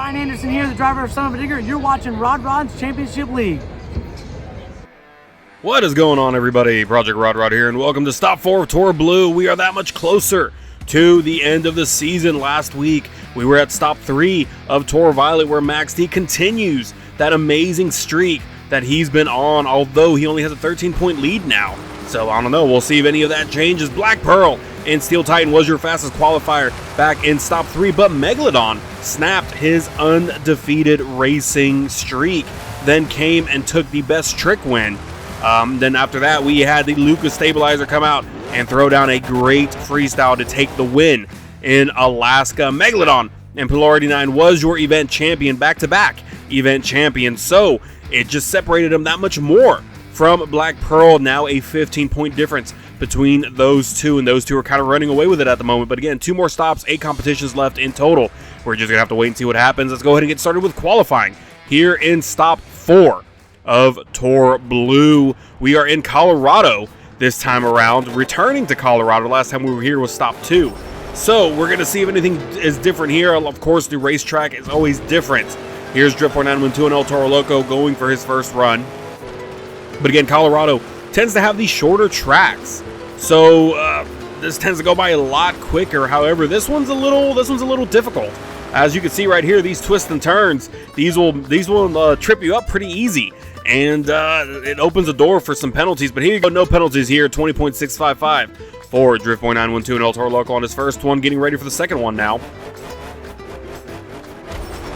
Ryan Anderson here, the driver of Son of a Digger, and you're watching Rod Rod's Championship League. What is going on, everybody? Project Rod here, and welcome to Stop 4 of Tour Blue. We are that much closer to the end of the season. Last week, we were at Stop 3 of Tour Violet, where Max D continues that amazing streak that he's been on, although he only has a 13-point lead now. So, I don't know. We'll see if any of that changes. Black Pearl and Steel Titan was your fastest qualifier back in Stop 3, but Megalodon snapped his undefeated racing streak, then came and took the best trick win. Then after that, we had the Lucas Stabilizer come out and throw down a great freestyle to take the win in Alaska. Megalodon and Polarity 9 was your event champion, back-to-back event champion, so it just separated them that much more from Black Pearl. Now a 15-point difference between those two, and those two are kind of running away with it at the moment. But again, 2 more stops, 8 competitions left in total. We're just going to have to wait and see what happens. Let's go ahead and get started with qualifying here in Stop 4 of Tour Blue. We are in Colorado this time around, returning to Colorado. Last time we were here was Stop 2. So we're going to see if anything is different here. Of course, the racetrack is always different. Here's Drift 912 and El Toro Loco going for his first run. But again, Colorado tends to have these shorter tracks, so this tends to go by a lot quicker. However, this one's a little difficult. As you can see right here, these twists and turns, these will trip you up pretty easy, and it opens the door for some penalties. But here you go, no penalties here. 20.655 for Drift 912 and El Toro Loco on his first one, getting ready for the second one now.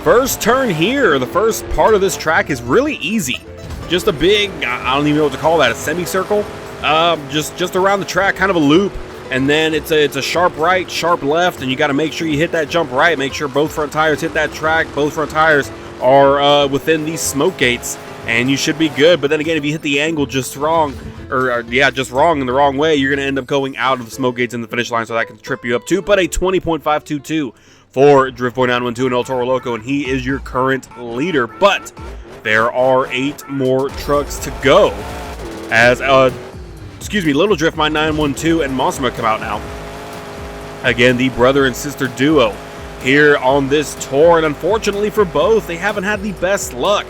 First turn here, the first part of this track is really easy. Just a big, I don't even know what to call that, a semicircle, just around the track, kind of a loop, and then it's a sharp right, sharp left, and you got to make sure you hit that jump right, make sure both front tires hit that track, both front tires are within these smoke gates, and you should be good. But then again, if you hit the angle just wrong, just wrong in the wrong way, you're going to end up going out of the smoke gates in the finish line, so that can trip you up too. But a 20.522 for Drift 912 and El Toro Loco, and he is your current leader. But there are 8 more trucks to go as, Little Drift 912 and Monster Jam come out now. Again, the brother and sister duo here on this tour, and unfortunately for both, they haven't had the best luck.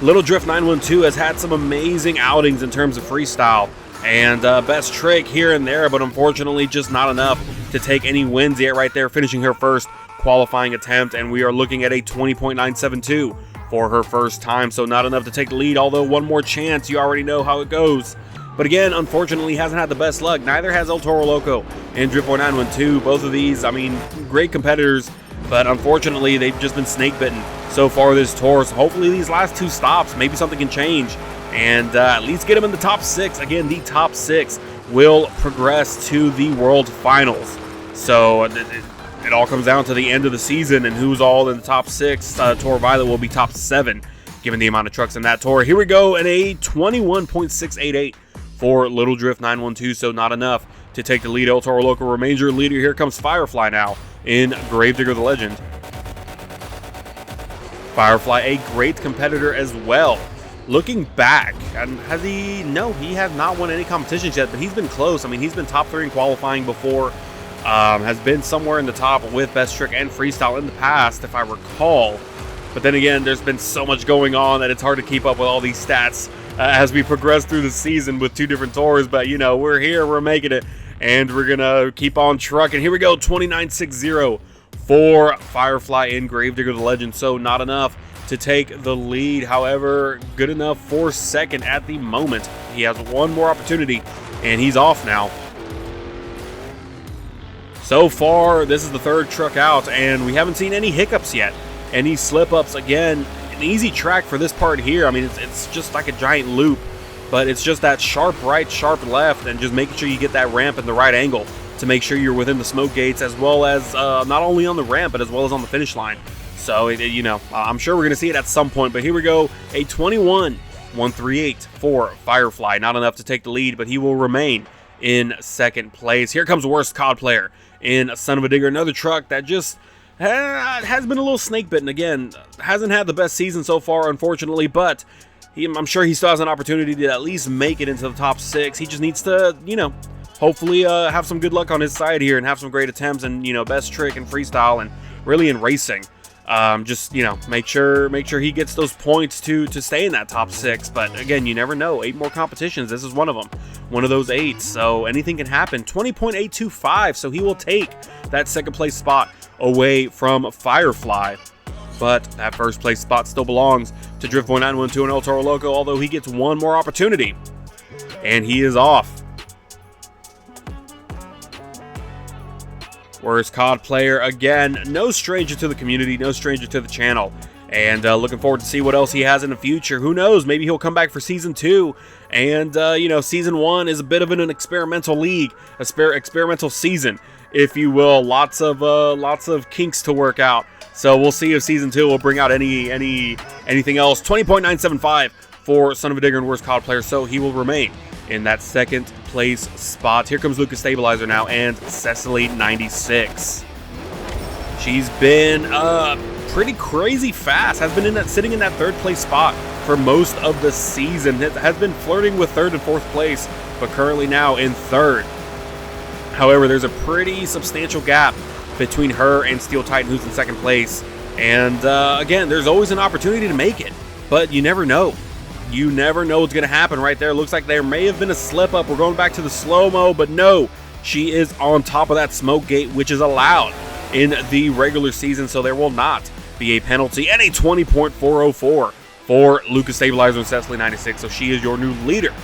Little Drift 912 has had some amazing outings in terms of freestyle and best trick here and there, but unfortunately just not enough to take any wins yet. Right there, finishing her first qualifying attempt, and we are looking at a 20.972 for her first time, so not enough to take the lead, although one more chance, you already know how it goes. But again, unfortunately, hasn't had the best luck. Neither has El Toro Loco and Drift 912. Both of these, I mean, great competitors, but unfortunately, they've just been snake bitten so far this tour. So hopefully these last 2 stops, maybe something can change, and at least get them in the top 6. Again, the top 6 will progress to the World Finals. So it all comes down to the end of the season and who's all in the top 6. Tour Violet will be top 7, given the amount of trucks in that tour. Here we go, and a 21.688 for Little Drift 912, so not enough to take the lead. El Toro Loco remains your leader. Here comes Firefly now in Gravedigger the Legend. Firefly, a great competitor as well. Looking back, and has he? No, he has not won any competitions yet, but he's been close. I mean, he's been top 3 in qualifying before. Has been somewhere in the top with best trick and freestyle in the past, if I recall. But then again, there's been so much going on that it's hard to keep up with all these stats as we progress through the season with 2 different tours. But, you know, we're here, we're making it, and we're going to keep on trucking. Here we go, 29.60 for Firefly in Gravedigger the Legend. So not enough to take the lead. However, good enough for second at the moment. He has one more opportunity, and he's off now. So far, this is the 3rd truck out, and we haven't seen any hiccups yet. Any slip-ups. Again, an easy track for this part here. I mean, it's just like a giant loop, but it's just that sharp right, sharp left, and just making sure you get that ramp in the right angle to make sure you're within the smoke gates, as well as not only on the ramp, but as well as on the finish line. So, you know, I'm sure we're going to see it at some point, but here we go. A 21.138 for Firefly. Not enough to take the lead, but he will remain in second place. Here comes Worst COD Player in Son of a Digger, another truck that just has been a little snake bitten. Again, hasn't had the best season so far, unfortunately, but I'm sure he still has an opportunity to at least make it into the top 6. He just needs to, you know, hopefully have some good luck on his side here and have some great attempts and, you know, best trick and freestyle and really in racing. Just, you know, make sure he gets those points to stay in that top 6. But again, you never know. 8 more competitions. This is one of them. One of those 8. So anything can happen. 20.825. So he will take that second place spot away from Firefly. But that first place spot still belongs to Drift.912 and El Toro Loco, although he gets one more opportunity. And he is off. Worst COD player, again, no stranger to the community, no stranger to the channel. And looking forward to see what else he has in the future. Who knows, maybe he'll come back for Season 2. And, you know, Season 1 is a bit of an experimental league, experimental season, if you will. Lots of kinks to work out. So we'll see if Season 2 will bring out anything else. 20.975 for Son of a Digger and Worst COD player, so he will remain in that second place spot. Here comes Lucas Stabilizer now and Cecily 96. She's been pretty crazy fast. Has been sitting in that third place spot for most of the season. Has been flirting with third and fourth place, but currently now in third. However, there's a pretty substantial gap between her and Steel Titan, who's in second place. And again, there's always an opportunity to make it, but you never know. You never know what's going to happen right there. Looks like there may have been a slip up. We're going back to the slow-mo, but no, she is on top of that smoke gate, which is allowed in the regular season, so there will not be a penalty. And a 20.404 for Lucas Stabilizer and Cecily 96. So she is your new leader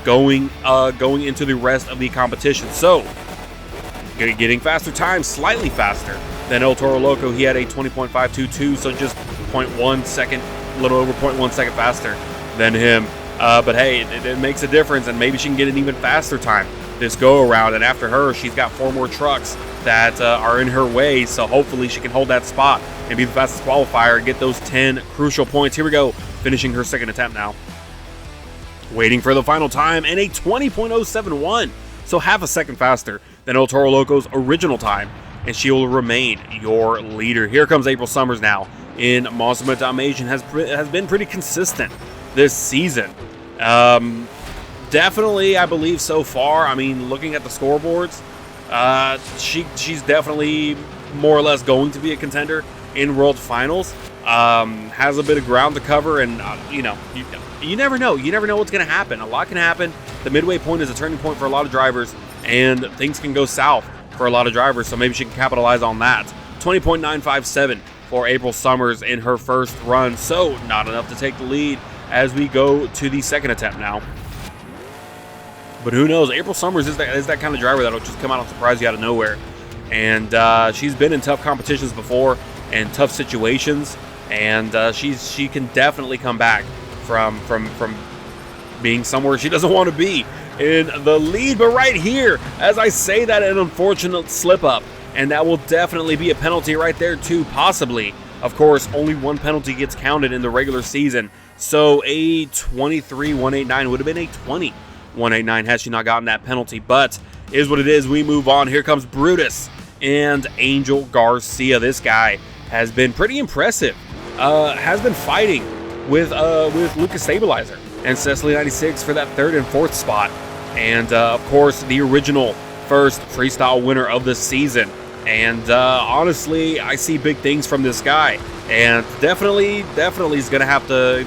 going into the rest of the competition. So getting faster time, slightly faster than El Toro Loco. He had a 20.522, so just 0.1 second, a little over 0.1 second faster than him. But hey, it makes a difference, and maybe she can get an even faster time this go around. And after her, she's got 4 more trucks that are in her way, so hopefully she can hold that spot and be the fastest qualifier and get those 10 crucial points. Here we go, finishing her second attempt now. Waiting for the final time, and a 20.071, so half a second faster than El Toro Loco's original time, and she will remain your leader. Here comes April Summers now in Monster Jam Showdown. Has been pretty consistent this season. Definitely, I believe so far. I mean, looking at the scoreboards, she's definitely more or less going to be a contender in World Finals. Has a bit of ground to cover, and you know, you never know. You never know what's going to happen. A lot can happen. The midway point is a turning point for a lot of drivers, and things can go south for a lot of drivers. So maybe she can capitalize on that. 20.957 for April Summers in her first run. So not enough to take the lead as we go to the second attempt now. But who knows? April Summers is that kind of driver that'll just come out and surprise you out of nowhere. And she's been in tough competitions before and tough situations, and she can definitely come back from being somewhere she doesn't want to be in the lead. But right here, as I say that, an unfortunate slip up, and that will definitely be a penalty right there too, possibly. Of course, only one penalty gets counted in the regular season, so a 23.189 would have been a 20.189 had she not gotten that penalty. But is what it is. We move on. Here comes Brutus and Angel Garcia. This guy has been pretty impressive. Has been fighting with Lucas Stabilizer and Cecily 96 for that third and fourth spot. And of course, the original first freestyle winner of the season. And honestly, I see big things from this guy, and definitely is gonna have a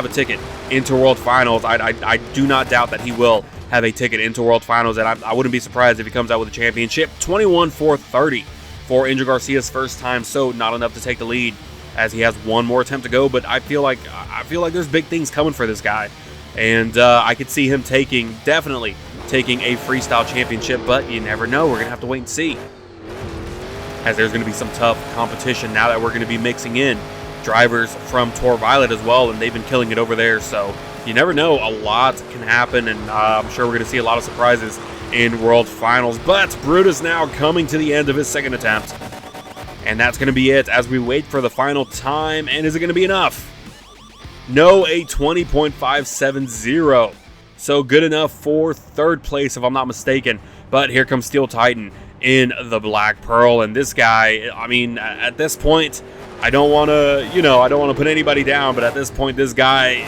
ticket into World Finals. I do not doubt that he will have a ticket into World Finals, and I wouldn't be surprised if he comes out with a championship. 21.430 for Angel Garcia's first time, so not enough to take the lead as he has one more attempt to go. But I feel like there's big things coming for this guy, and I could see him definitely taking a freestyle championship. But you never know. We're gonna have to wait and see, as there's going to be some tough competition now that we're going to be mixing in drivers from Tour Violet as well, and they've been killing it over there. So you never know, a lot can happen, and I'm sure we're going to see a lot of surprises in World Finals. But Brutus now coming to the end of his second attempt, and that's going to be it as we wait for the final time. And is it going to be enough? No, a 20.570. So good enough for third place, if I'm not mistaken. But here comes Steel Titan in the Black Pearl, and this guy, I mean, at this point, I don't want to put anybody down, but at this point, this guy,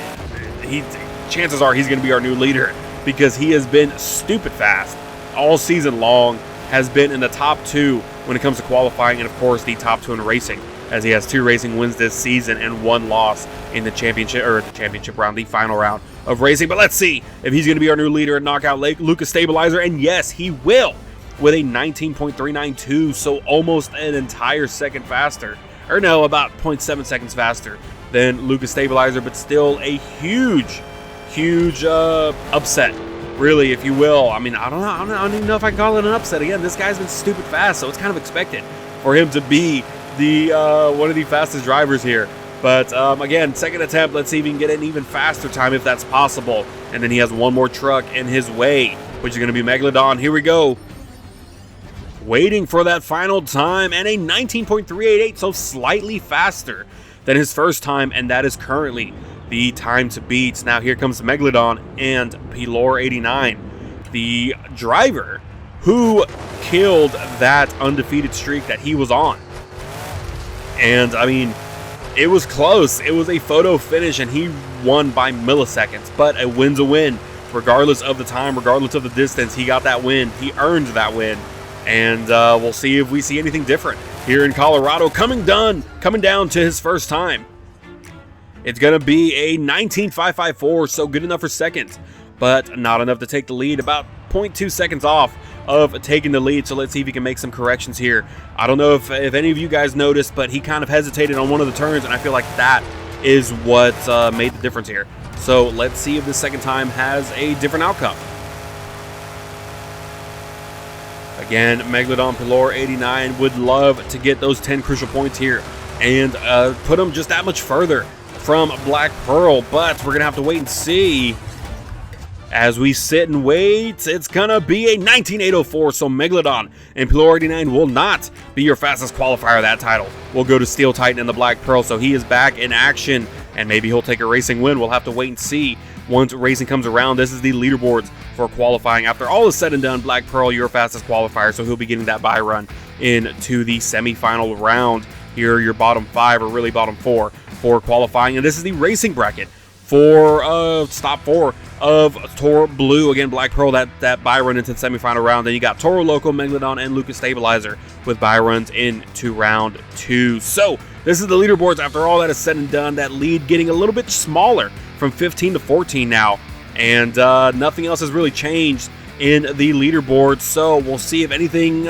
chances are he's going to be our new leader, because he has been stupid fast all season long, has been in the top 2 when it comes to qualifying, and of course the top 2 in racing as he has 2 racing wins this season and 1 loss in the championship round, the final round of racing. But let's see if he's going to be our new leader in Knockout Lucas Stabilizer, and yes, he will, with a 19.392, so almost an entire second faster, or no, about 0.7 seconds faster than Lucas Stabilizer, but still a huge upset, really, if you will. I mean, I don't even know if I can call it an upset. Again, this guy's been stupid fast, so it's kind of expected for him to be the one of the fastest drivers here. But again, second attempt, let's see if he can get an even faster time if that's possible. And then he has one more truck in his way, which is going to be Megalodon. Here we go. Waiting for that final time, and a 19.388, so slightly faster than his first time, and that is currently the time to beat. Now here comes Megalodon and Pilor89, the driver who killed that undefeated streak that he was on. And I mean, it was close. It was a photo finish, and he won by milliseconds, but a win's a win. Regardless of the time, regardless of the distance, he got that win. He earned that win. And we'll see if we see anything different here in Colorado. Coming down to his first time. It's going to be a 19.554, so good enough for second, but not enough to take the lead. About 0.2 seconds off of taking the lead, so let's see if he can make some corrections here. I don't know if any of you guys noticed, but he kind of hesitated on one of the turns, and I feel like that is what made the difference here. So let's see if the second time has a different outcome. Again, Megalodon Pilor89 would love to get those 10 crucial points here and put him just that much further from Black Pearl, but we're going to have to wait and see. As we sit and wait, it's going to be a 19.804, so Megalodon and Pilor89 will not be your fastest qualifier of that title. We'll go to Steel Titan and the Black Pearl, so he is back in action, and maybe he'll take a racing win. We'll have to wait and see once racing comes around. This is the leaderboards for qualifying. After all is said and done, Black Pearl, your fastest qualifier, so he'll be getting that bye run into the semifinal round. Here are your bottom 5, or really bottom 4, for qualifying. And this is the racing bracket for top 4 of Toro Blue. Again, Black Pearl, that bye run into the semifinal round. Then you got Toro Loco, Megalodon, and Lucas Stabilizer with bye runs into round 2. So this is the leaderboards after all that is said and done. That lead getting a little bit smaller from 15 to 14 now. And nothing else has really changed in the leaderboard. So we'll see if anything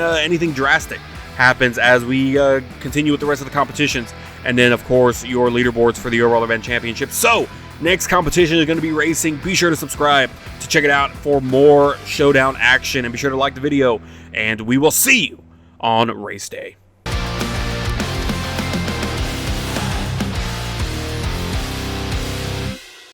drastic happens as we continue with the rest of the competitions. And then, of course, your leaderboards for the overall event championship. So next competition is going to be racing. Be sure to subscribe to check it out for more Showdown action. And be sure to like the video. And we will see you on race day.